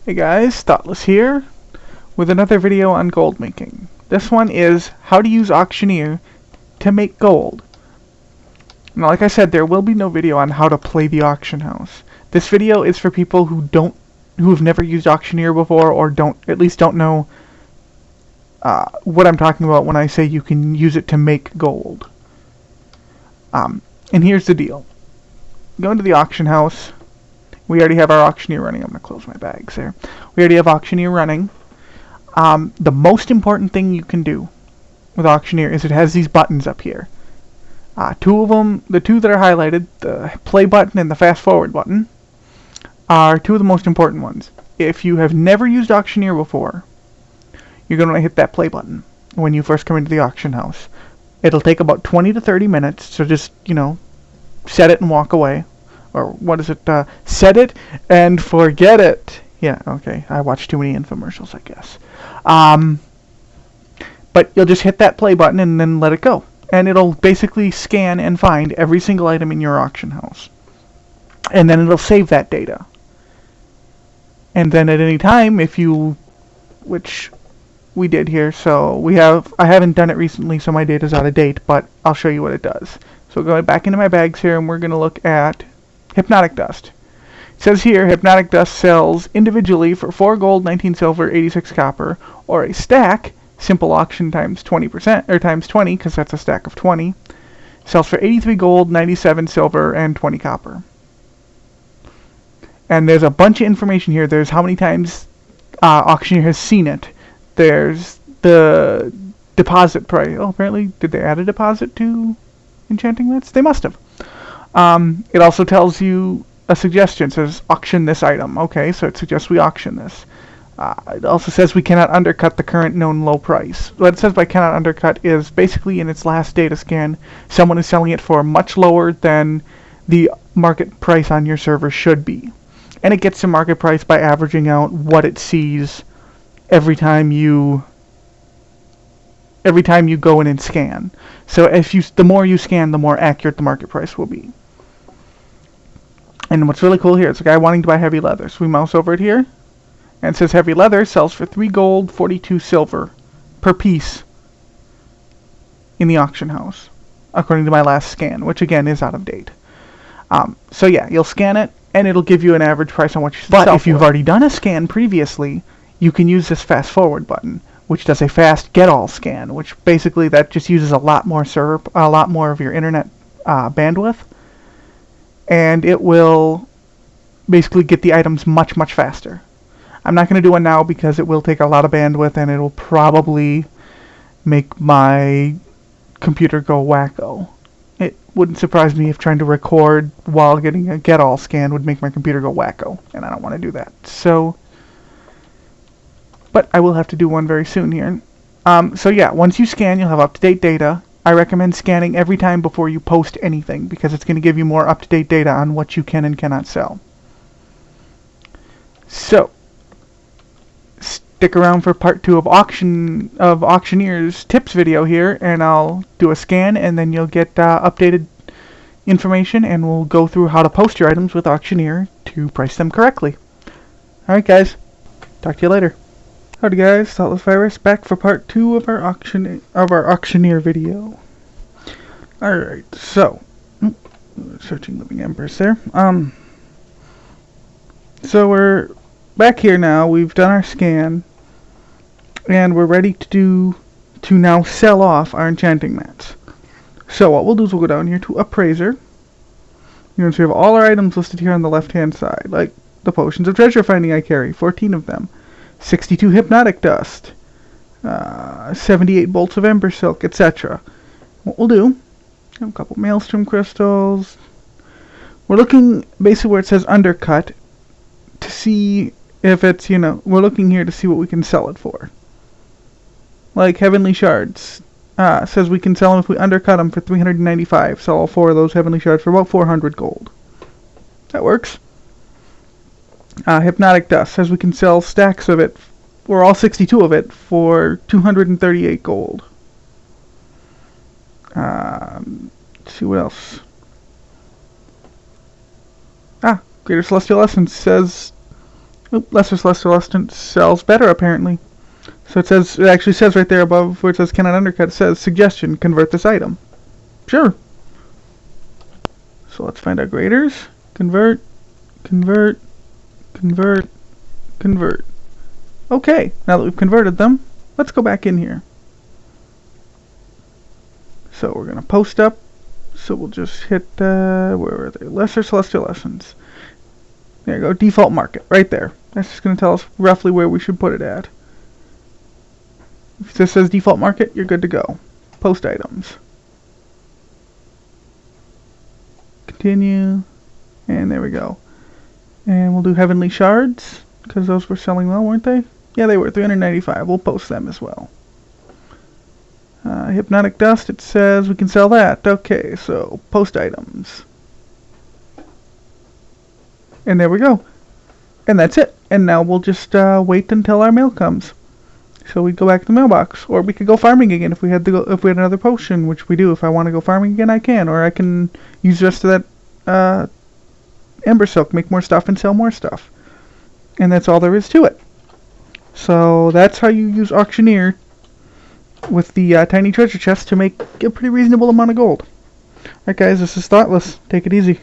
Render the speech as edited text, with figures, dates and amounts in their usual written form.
Hey guys, Thoughtless here with another video on gold making. This one is how to use Auctioneer to make gold. Now, like I said, there will be no video on how to play the auction house. This video is for people who have never used Auctioneer before, or at least don't know what I'm talking about when I say you can use it to make gold. And here's the deal. Go into the auction house. We already have our Auctioneer running. I'm going to close my bags there. We already have Auctioneer running. The most important thing you can do with Auctioneer is it has these buttons up here. Two of them, the two that are highlighted, the play button and the fast forward button, are two of the most important ones. If you have never used Auctioneer before, you're going to hit that play button when you first come into the auction house. It'll take about 20 to 30 minutes, so just, set it and walk away. Or what is it? Set it and forget it. Yeah, okay. I watch too many infomercials, I guess. But you'll just hit that play button and then let it go. And it'll basically scan and find every single item in your auction house. And then it'll save that data. And then at any time, which we did here, so I haven't done it recently, so my data's out of date, but I'll show you what it does. So going back into my bags here, and we're going to look at Hypnotic Dust. It says here, Hypnotic Dust sells individually for 4 gold, 19 silver, 86 copper, or a stack, simple auction times 20%, or times 20, because that's a stack of 20, sells for 83 gold, 97 silver, and 20 copper. And there's a bunch of information here. There's how many times Auctioneer has seen it. There's the deposit price. Oh, apparently, did they add a deposit to enchanting mats? They must have. It also tells you a suggestion. It says, auction this item. Okay, so it suggests we auction this. It also says we cannot undercut the current known low price. What it says by cannot undercut is basically in its last data scan, someone is selling it for much lower than the market price on your server should be. And it gets the market price by averaging out what it sees every time you go in and scan. So the more you scan, the more accurate the market price will be. And what's really cool here is a guy wanting to buy heavy leather. So we mouse over it here, and it says heavy leather sells for 3 gold, 42 silver per piece in the auction house, according to my last scan, which again is out of date. So yeah, you'll scan it, and it'll give you an average price on what you sell. But if you've already done a scan previously, you can use this fast forward button, which does a fast get all scan, which basically that just uses a lot more of your internet bandwidth, and it will basically get the items much, much faster. I'm not going to do one now because it will take a lot of bandwidth, and it'll probably make my computer go wacko. It wouldn't surprise me if trying to record while getting a get all scan would make my computer go wacko, and I don't want to do that. But I will have to do one very soon here. So yeah, once you scan, you'll have up-to-date data. I recommend scanning every time before you post anything, because it's going to give you more up-to-date data on what you can and cannot sell. So, stick around for part 2 of Auctioneer's tips video here, and I'll do a scan, and then you'll get updated information, and we'll go through how to post your items with Auctioneer to price them correctly. Alright guys, talk to you later. Howdy guys, Thoughtless Virus back for part 2 of our Auctioneer video. Alright, so searching Living Empress there. So we're back here now. We've done our scan, and we're ready to now sell off our enchanting mats. So what we'll do is we'll go down here to Appraiser. You're going to see we have all our items listed here on the left hand side, like the potions of treasure finding I carry, 14 of them. 62 Hypnotic Dust, 78 bolts of Ember Silk, etc. What we'll do, a couple Maelstrom Crystals. We're looking basically where it says Undercut to see if it's, we're looking here to see what we can sell it for. Like Heavenly Shards, says we can sell them if we undercut them for 395. Sell all 4 of those Heavenly Shards for about 400 gold. That works. Hypnotic Dust says we can sell stacks of it, or all 62 of it, for 238 gold. Let's see what else. Greater Celestial Essence says Oop, lesser celestial essence sells better apparently. So it actually says right there above where it says cannot undercut, it says suggestion, convert this item. Sure. So let's find our graders. Convert, convert, convert, convert. Okay, now that we've converted them, let's go back in here. So we're going to post up. So we'll just hit, where are they? Lesser celestial essence. There you go, default market, right there. That's just going to tell us roughly where we should put it at. If this says default market, you're good to go. Post items. Continue. And there we go. And we'll do heavenly shards, because those were selling well, weren't they? Yeah, they were. 395. We'll post them as well. Hypnotic dust, it says we can sell that. Okay, so post items. And there we go. And that's it. And now we'll just wait until our mail comes. So we go back to the mailbox, or we could go farming again if we had another potion, which we do. If I want to go farming again, I can, or I can use the rest of that ember silk, make more stuff, and sell more stuff. And that's all there is to it. So that's how you use Auctioneer with the tiny treasure chest to make a pretty reasonable amount of gold. Alright guys, this is Thoughtless. Take it easy.